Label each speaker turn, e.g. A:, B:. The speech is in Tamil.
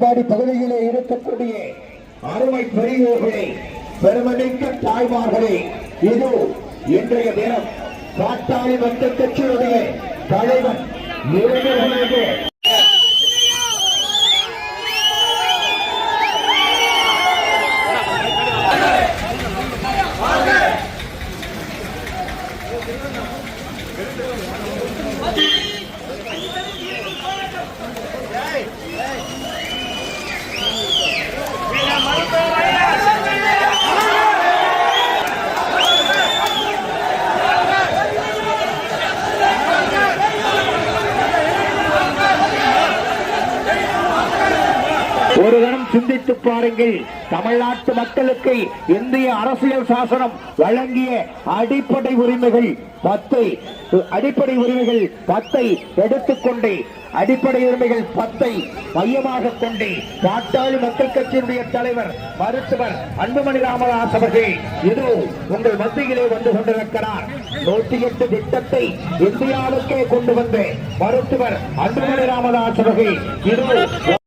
A: வாணியம்பாடி பகுதியிலே இருக்கக்கூடிய அருமை பெரியோர்களே, பெருமமிக்க தாய்மார்களே, இது இன்றைய தினம் பாட்டாளி மக்கள் கட்சியுடைய தலைவர் நிறைவேறுகிறது. ஒரு கணம் சிந்தித்து பாருங்கள். தமிழ்நாட்டு மக்களுக்கு இந்திய அரசியல் சாசனம் வழங்கிய அடிப்படை உரிமைகள் 10 எடுத்துக்கொண்டே அடிப்படை உரிமைகள் 10 மையமாக கொண்டே பாட்டாளி மக்கள் கட்சியினுடைய தலைவர் மருத்துவர் அன்புமணி ராமதாஸ் அவர்கள் இது உங்கள் மத்தியிலே வந்து கொண்டிருக்கிறார். 108 திட்டத்தை இந்தியாவுக்கே கொண்டு வந்த மருத்துவர் அன்புமணி ராமதாஸ் அவர்கள் இது